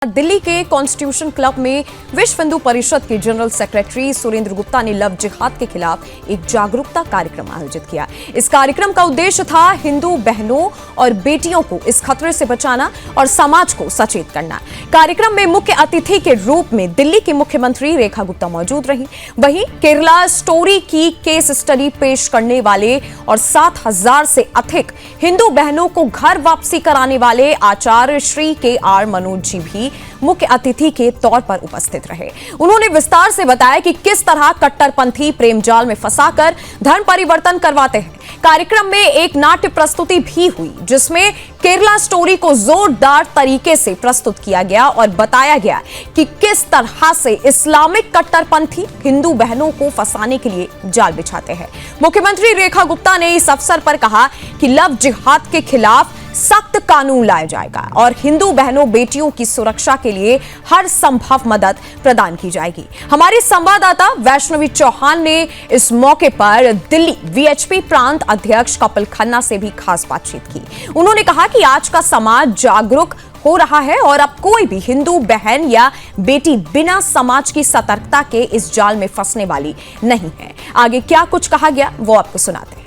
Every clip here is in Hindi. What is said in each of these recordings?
दिल्ली के कॉन्स्टिट्यूशन क्लब में विश्व हिंदू परिषद के जनरल सेक्रेटरी सुरेंद्र गुप्ता ने लव जिहाद के खिलाफ एक जागरूकता कार्यक्रम आयोजित किया। इस कार्यक्रम का उद्देश्य था हिंदू बहनों और बेटियों को इस खतरे से बचाना और समाज को सचेत करना। कार्यक्रम में मुख्य अतिथि के रूप में दिल्ली की मुख्यमंत्री रेखा गुप्ता मौजूद रही। वहीं केरला स्टोरी की केस स्टडी पेश करने वाले और 7,000 से अधिक हिंदू बहनों को घर वापसी कराने वाले आचार्य श्री के.आर. मनोज जी भी मुख्य अतिथि के तौर पर उपस्थित रहे। उन्होंने विस्तार से बताया कि किस तरह कट्टरपंथी प्रेम जाल में फंसाकर धर्म परिवर्तन करवाते हैं। कार्यक्रम में एक नाट्य प्रस्तुति भी हुई जिसमें केरला स्टोरी को जोरदार तरीके से प्रस्तुत किया गया और बताया गया कि किस तरह से इस्लामिक कट्टरपंथी हिंदू बहनों को फंसाने के लिए जाल बिछाते हैं। मुख्यमंत्री रेखा गुप्ता ने इस अवसर पर कहा कि लव जिहाद के खिलाफ सख्त कानून लाया जाएगा और हिंदू बहनों बेटियों की सुरक्षा के लिए हर संभव मदद प्रदान की जाएगी। हमारे संवाददाता वैष्णवी चौहान ने इस मौके पर दिल्ली वीएचपी प्रांत अध्यक्ष कपिल खन्ना से भी खास बातचीत की। उन्होंने कहा कि आज का समाज जागरूक हो रहा है और अब कोई भी हिंदू बहन या बेटी बिना समाज की सतर्कता के इस जाल में फंसने वाली नहीं है। आगे क्या कुछ कहा गया वो आपको सुनाते हैं।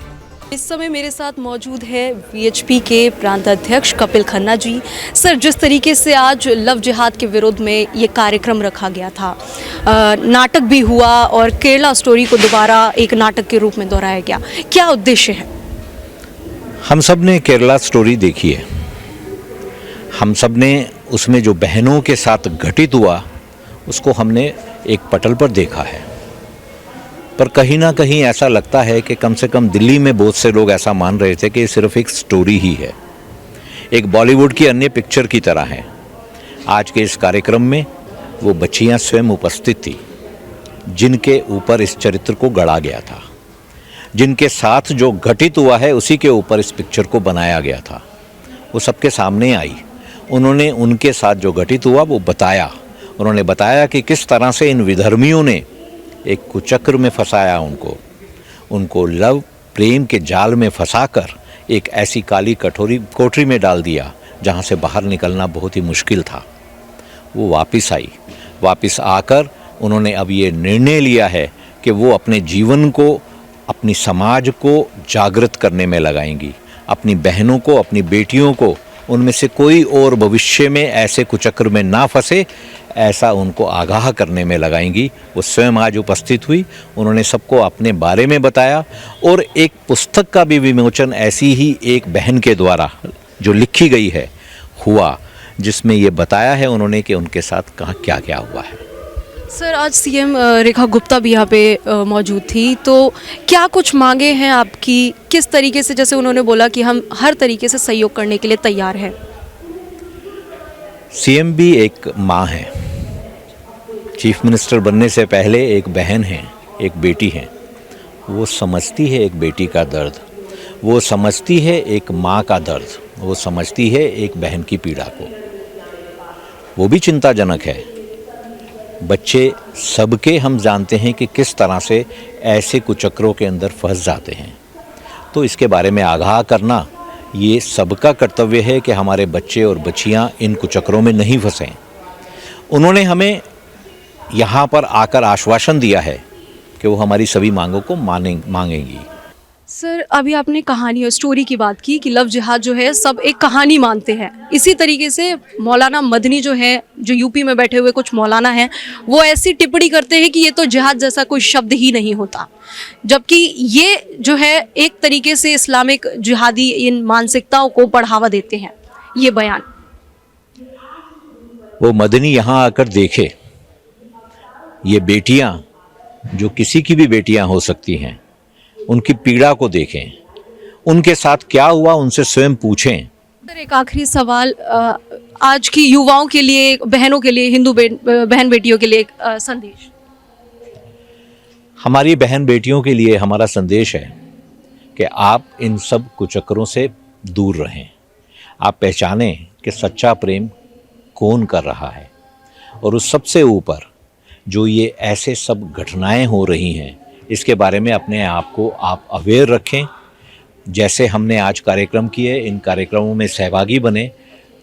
इस समय मेरे साथ मौजूद है वीएचपी के प्रांत अध्यक्ष कपिल खन्ना जी। सर, जिस तरीके से आज लव जिहाद के विरोध में ये कार्यक्रम रखा गया था, नाटक भी हुआ और केरला स्टोरी को दोबारा एक नाटक के रूप में दोहराया गया, क्या उद्देश्य है? हम सब ने केरला स्टोरी देखी है। हम सब ने उसमें जो बहनों के साथ घटित हुआ उसको हमने एक पटल पर देखा है। पर कहीं ना कहीं ऐसा लगता है कि कम से कम दिल्ली में बहुत से लोग ऐसा मान रहे थे कि ये सिर्फ एक स्टोरी ही है, एक बॉलीवुड की अन्य पिक्चर की तरह है। आज के इस कार्यक्रम में वो बच्चियां स्वयं उपस्थित थी जिनके ऊपर इस चरित्र को गढ़ा गया था, जिनके साथ जो घटित हुआ है उसी के ऊपर इस पिक्चर को बनाया गया था। वो सबके सामने आई। उन्होंने उनके साथ जो घटित हुआ वो बताया। उन्होंने बताया कि किस तरह से इन विधर्मियों ने एक कुचक्र में फंसाया उनको लव प्रेम के जाल में फंसाकर एक ऐसी काली कोठरी में डाल दिया जहां से बाहर निकलना बहुत ही मुश्किल था। वो वापस आई। वापस आकर उन्होंने अब ये निर्णय लिया है कि वो अपने जीवन को, अपनी समाज को जागृत करने में लगाएंगी, अपनी बहनों को, अपनी बेटियों को, उनमें से कोई और भविष्य में ऐसे कुचक्र में ना फंसे, ऐसा उनको आगाह करने में लगाएंगी। वो स्वयं आज उपस्थित हुई। उन्होंने सबको अपने बारे में बताया और एक पुस्तक का भी विमोचन ऐसी ही एक बहन के द्वारा जो लिखी गई है हुआ, जिसमें ये बताया है उन्होंने कि उनके साथ कहाँ क्या क्या हुआ है। सर, आज सीएम रेखा गुप्ता भी यहाँ पे मौजूद थी, तो क्या कुछ मांगे हैं आपकी? किस तरीके से, जैसे उन्होंने बोला कि हम हर तरीके से सहयोग करने के लिए तैयार हैं। सीएम भी एक माँ है, चीफ मिनिस्टर बनने से पहले एक बहन है, एक बेटी है। वो समझती है एक बेटी का दर्द, वो समझती है एक माँ का दर्द, वो समझती है एक बहन की पीड़ा को। वो भी चिंताजनक है। बच्चे सबके हम जानते हैं कि किस तरह से ऐसे कुचक्रों के अंदर फंस जाते हैं। तो इसके बारे में आगाह करना ये सबका कर्तव्य है कि हमारे बच्चे और बच्चियां इन कुचक्रों में नहीं फंसें। उन्होंने हमें यहाँ पर आकर आश्वासन दिया है कि वो हमारी सभी मांगों को मांगेंगी। सर, अभी आपने कहानी और स्टोरी की बात की कि लव जिहाद जो है सब एक कहानी मानते हैं। इसी तरीके से मौलाना मदनी जो है, जो यूपी में बैठे हुए कुछ मौलाना हैं, वो ऐसी टिप्पणी करते हैं कि ये तो जिहाद जैसा कोई शब्द ही नहीं होता, जबकि ये जो है एक तरीके से इस्लामिक जिहादी इन मानसिकताओं को बढ़ावा देते हैं। ये बयान वो मदनी यहाँ आकर देखे। ये बेटियाँ जो किसी की भी बेटियाँ हो सकती हैं, उनकी पीड़ा को देखें, उनके साथ क्या हुआ उनसे स्वयं पूछें। सर, एक आखिरी सवाल, आज की युवाओं के लिए, बहनों के लिए, हिंदू बहन बेटियों के लिए एक संदेश। हमारी बहन बेटियों के लिए हमारा संदेश है कि आप इन सब कुचक्रों से दूर रहें। आप पहचानें कि सच्चा प्रेम कौन कर रहा है, और उस सबसे ऊपर जो ये ऐसे सब घटनाएं हो रही हैं, इसके बारे में अपने आप को आप अवेयर रखें। जैसे हमने आज कार्यक्रम किए, इन कार्यक्रमों में सहभागी बने,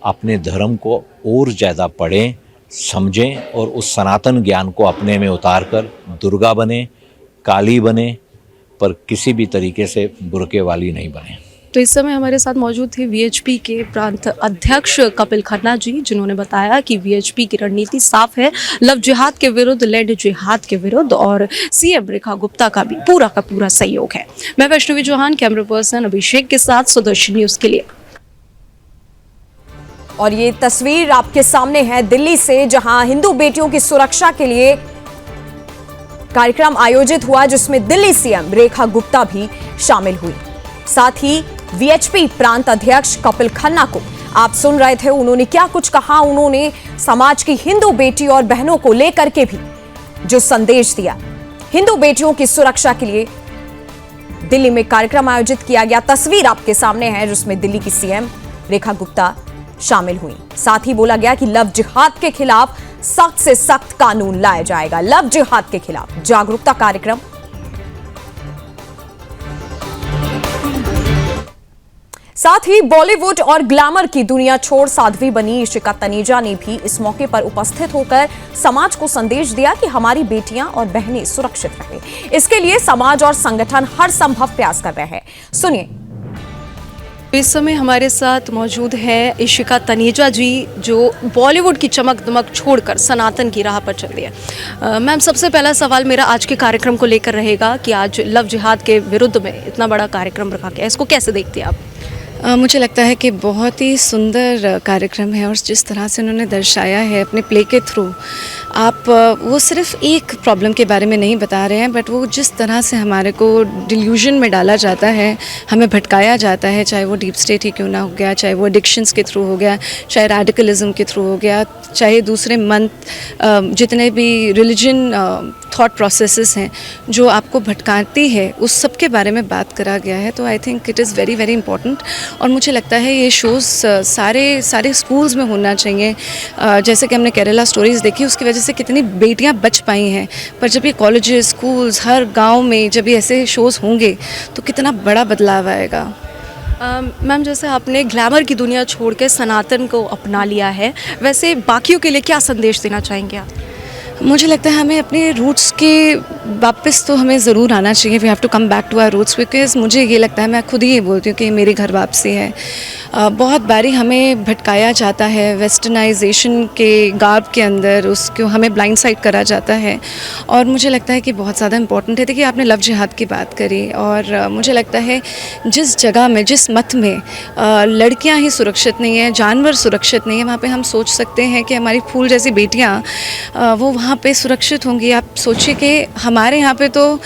अपने धर्म को और ज़्यादा पढ़ें, समझें और उस सनातन ज्ञान को अपने में उतार कर दुर्गा बने, काली बने, पर किसी भी तरीके से बुरके वाली नहीं बने। तो इस समय हमारे साथ मौजूद थे वीएचपी के प्रांत अध्यक्ष कपिल खन्ना जी, जिन्होंने बताया कि वीएचपी की रणनीति साफ है, लव जिहाद के विरुद्ध, लैंड जिहाद के विरुद्ध, और सीएम रेखा गुप्ता का भी पूरा का पूरा सहयोग है। मैं वैष्णवी चौहान, कैमरा पर्सन अभिषेक के साथ, सुदर्शन न्यूज के लिए। और ये तस्वीर आपके सामने है दिल्ली से, जहां हिंदू बेटियों की सुरक्षा के लिए कार्यक्रम आयोजित हुआ, जिसमें दिल्ली सीएम रेखा गुप्ता भी शामिल हुई। साथ ही वीएचपी प्रांत अध्यक्ष कपिल खन्ना को आप सुन रहे थे, उन्होंने क्या कुछ कहा। उन्होंने समाज की हिंदू बेटी और बहनों को लेकर के भी जो संदेश दिया, हिंदू बेटियों की सुरक्षा के लिए दिल्ली में कार्यक्रम आयोजित किया गया। तस्वीर आपके सामने है, जिसमें दिल्ली की सीएम रेखा गुप्ता शामिल हुई। साथ ही बोला गया कि लव जिहाद के खिलाफ सख्त से सख्त कानून लाया जाएगा। लव जिहाद के खिलाफ जागरूकता कार्यक्रम। साथ ही बॉलीवुड और ग्लैमर की दुनिया छोड़ साध्वी बनी इशिका तनेजा ने भी इस मौके पर उपस्थित होकर समाज को संदेश दिया कि हमारी बेटियां और बहनें सुरक्षित रहें। इसके लिए समाज और संगठन हर संभव प्रयास कर रहे हैं। सुनिए। इस समय हमारे साथ मौजूद है इशिका तनेजा जी, जो बॉलीवुड की चमक दमक छोड़कर सनातन की राह पर चल रही है। मैम, सबसे पहला सवाल मेरा आज के कार्यक्रम को लेकर रहेगा कि आज लव जिहाद के विरुद्ध में इतना बड़ा कार्यक्रम रखा गया, इसको कैसे देखते हैं आप? मुझे लगता है कि बहुत ही सुंदर कार्यक्रम है, और जिस तरह से उन्होंने दर्शाया है अपने प्ले के थ्रू, आप वो सिर्फ एक प्रॉब्लम के बारे में नहीं बता रहे हैं, बट वो जिस तरह से हमारे को डिल्यूजन में डाला जाता है, हमें भटकाया जाता है, चाहे वो डीप स्टेट ही क्यों ना हो गया, चाहे वो एडिक्शंस के थ्रू हो गया, चाहे रेडिकलिज्म के थ्रू हो गया, चाहे दूसरे जितने भी रिलीजन थॉट प्रोसेसेस हैं जो आपको भटकाती है, उस सब के बारे में बात करा गया है। तो I think it is very very important, और मुझे लगता है ये शोज़ सारे स्कूल्स में होना चाहिए। जैसे कि हमने केरला स्टोरीज़ देखी, उसकी वजह से कितनी बेटियां बच पाई हैं, पर जब ये कॉलेजेस, स्कूल्स, हर गांव में जब ये ऐसे शोज़ होंगे तो कितना बड़ा बदलाव आएगा। मैम, जैसे आपने ग्लैमर की दुनिया छोड़ के सनातन को अपना लिया है, वैसे बाकियों के लिए क्या संदेश देना चाहेंगे आप? मुझे लगता है हमें अपने रूट्स के वापस तो हमें ज़रूर आना चाहिए। We have to come back to our roots, because मुझे ये लगता है, मैं खुद ही ये बोलती हूँ कि मेरे घर वापसी है। बहुत बारी हमें भटकाया जाता है वेस्टर्नाइजेशन के गार्ब के अंदर, उसको हमें ब्लाइंड साइड करा जाता है, और मुझे लगता है कि बहुत ज़्यादा इंपॉर्टेंट है। देखिए, आपने लव जिहाद की बात करी, और मुझे लगता है जिस जगह में, जिस मत में लड़कियाँ ही सुरक्षित नहीं हैं, जानवर सुरक्षित नहीं है, वहाँ पर हम सोच सकते हैं कि हमारी फूल जैसी बेटियाँ वो वहाँ पे सुरक्षित होंगी। आप सोचिए कि हमारे यहाँ पे तो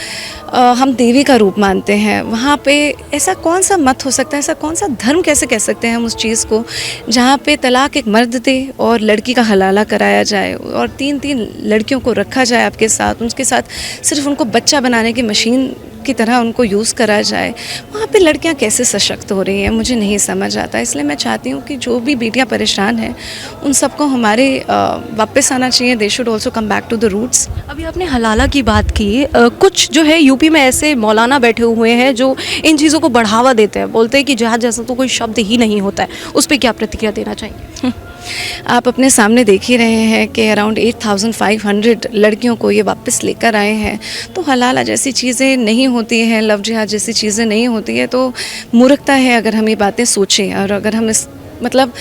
हम देवी का रूप मानते हैं, वहाँ पे ऐसा कौन सा मत हो सकता है, ऐसा कौन सा धर्म कैसे कह सकते हैं हम उस चीज़ को, जहाँ पे तलाक एक मर्द दे और लड़की का हलाला कराया जाए, और 3-3 लड़कियों को रखा जाए आपके साथ, उनके साथ सिर्फ उनको बच्चा बनाने की मशीन की तरह उनको यूज़ करा जाए। वहाँ पे लड़कियाँ कैसे सशक्त हो रही हैं, मुझे नहीं समझ आता। इसलिए मैं चाहती हूँ कि जो भी बेटियाँ परेशान हैं, उन सबको हमारे वापस आना चाहिए। They should also come back to the roots. अभी आपने हलाला की बात की, कुछ जो है यूपी में ऐसे मौलाना बैठे हुए हैं जो इन चीज़ों को बढ़ावा देते हैं, बोलते हैं कि जहाज जैसा तो कोई शब्द ही नहीं होता है। उस पर क्या प्रतिक्रिया देना चाहिए? आप अपने सामने देख ही रहे हैं कि अराउंड 8500 लड़कियों को ये वापस लेकर आए हैं। तो हलाला जैसी चीज़ें नहीं होती हैं, लव जिहाद जैसी चीज़ें नहीं होती है, तो मूर्खता है अगर हम ये बातें सोचें, और अगर हम इस मतलब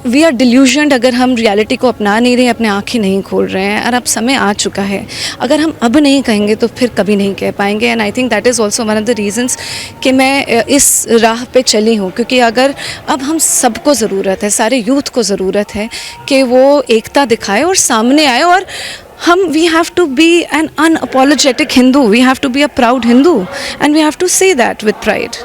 वी आर डिल्यूजन्ड अगर हम रियलिटी को अपना नहीं रहे, अपने आँखें नहीं खोल रहे हैं। और अब समय आ चुका है, अगर हम अब नहीं कहेंगे तो फिर कभी नहीं कह पाएंगे। And I think that is also one of the reasons कि मैं इस राह पे चली हूँ, क्योंकि अगर अब हम सबको ज़रूरत है, सारे यूथ को ज़रूरत है कि वो एकता दिखाए और सामने आए, और हम we have to be an unapologetic Hindu, we have to be a proud Hindu, and we have to say that with pride.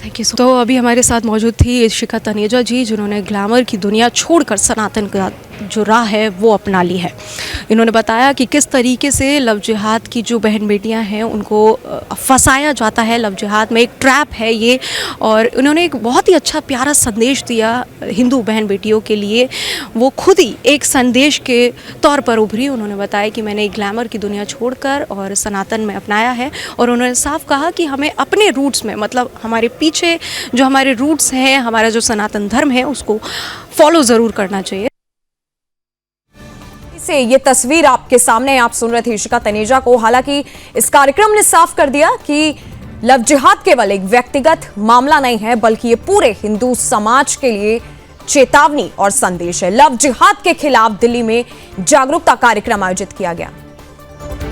Thank you. तो अभी हमारे साथ मौजूद थी इशिका तनेजा जी, जिन्होंने ग्लैमर की दुनिया छोड़कर सनातन का जो राह है वो अपना ली है। इन्होंने बताया कि किस तरीके से लव जिहाद की जो बहन बेटियां हैं उनको फंसाया जाता है, लव जिहाद में एक ट्रैप है ये, और उन्होंने एक बहुत ही अच्छा प्यारा संदेश दिया हिंदू बहन बेटियों के लिए। वो खुद ही एक संदेश के तौर पर उभरी। उन्होंने बताया कि मैंने ग्लैमर की दुनिया छोड़कर और सनातन में अपनाया है, और उन्होंने साफ कहा कि हमें अपने रूट्स में, मतलब हमारे पीछे जो हमारे रूट्स हैं, हमारा जो सनातन धर्म है, उसको फॉलो ज़रूर करना चाहिए। से ये तस्वीर आपके सामने, आप सुन रहे थे इशिका तनेजा को। हालांकि इस कार्यक्रम ने साफ कर दिया कि लव जिहाद केवल एक व्यक्तिगत मामला नहीं है, बल्कि ये पूरे हिंदू समाज के लिए चेतावनी और संदेश है। लव जिहाद के खिलाफ दिल्ली में जागरूकता कार्यक्रम आयोजित किया गया।